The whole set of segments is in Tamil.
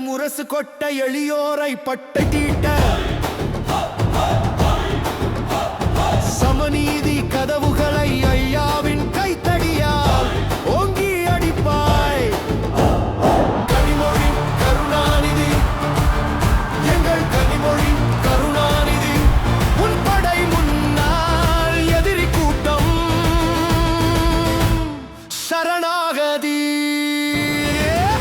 முரசு கொட்ட எளியோரை பட்டை தீட்ட சமநீதி கதவுகளை ஐயாவின் கைத்தடியால் ஓங்கி அடிப்பாய். கனிமொழி கருணாநிதி, எங்கள் கனிமொழி கருணாநிதி, உன் படை முன்னால் எதிரி கூட்டம் சரணாகதி.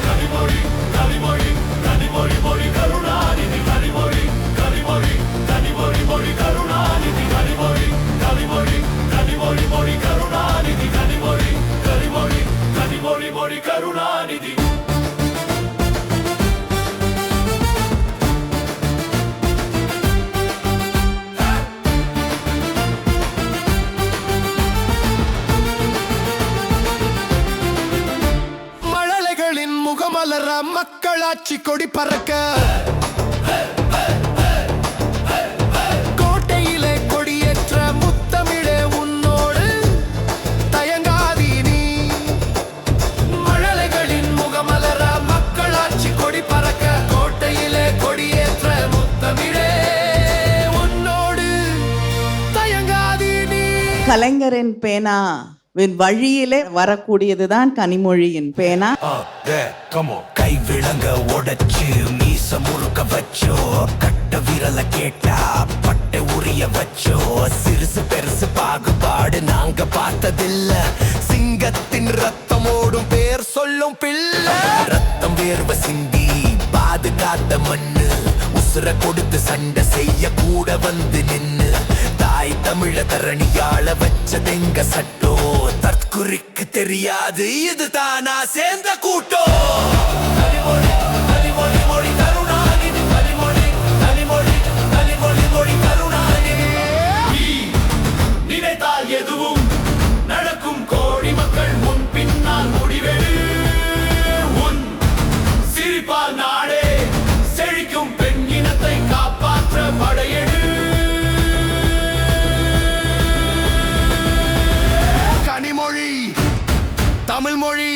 கனிமொழி கனிமொழி கனிமொழி மொழி கருணாநிதி, கனிமொழி கனிமொழி கனிமொழி மொழி கருணாநிதி, கனிமொழி கனிமொழி கனிமொழி மொழி கருணாநிதி, கனிமொழி கனிமொழி கனிமொழி மொழி கருணாநிதி. மழலைகளின் முகமலர மக்களாட்சி கொடி பறக்க கோட்டையிலே கொடியேற்ற முத்தமிழே உன்னோடு தயங்காதீ நீ. மழலைகளின் முகமலர மக்களாட்சி கொடி பறக்க கோட்டையிலே கொடியேற்ற முத்தமிழே உன்னோடு தயங்காதீ நீ. கலைஞரின் பேனா வழியிலே வரக்கூடியதுதான் கனிமொழியின் பேனா. கை விளங்க உடைச்சு மீச முறுக்க வச்சோ, கட்ட விரல கேட்டா பட்டை உரிய வச்சோ, சிறுசு பெருசு பாகுபாடு நாங்க பார்த்ததில்ல, சிங்கத்தின் ரத்தமோடும் பேர் சொல்லும் பிள்ளை. ரத்தம் வேர்வ சிந்தி பாதுகாத்த மண்ணு, உசுர கொடுத்து சண்டை செய்ய கூட வந்து நின்னு, தாய் தமிழ தரணியாள வச்சதெங்க சட்டோ, தற்குறிக்கு தெரியாது இது தானா சேர்ந்த கூட்டோ. கனிமொழி கனிமொழி மொழி கருணாநிதி, கனிமொழி கனிமொழி கனிமொழி மொழி கருணாநிதி. நினைத்தால் எதுவும் நடக்கும், கோடி மக்கள் முன் பின்னால் முடிவெடு, உன் சிரிப்பால் நாடே செழிக்கும், பெண் இனத்தை காப்பாற்ற படையெடு. கனிமொழி தமிழ் மொழி,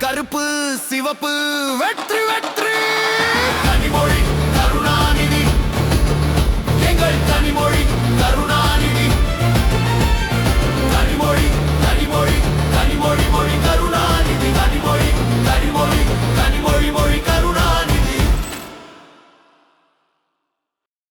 கருப்பு சிவப்பு வெற்றி வெற்றி.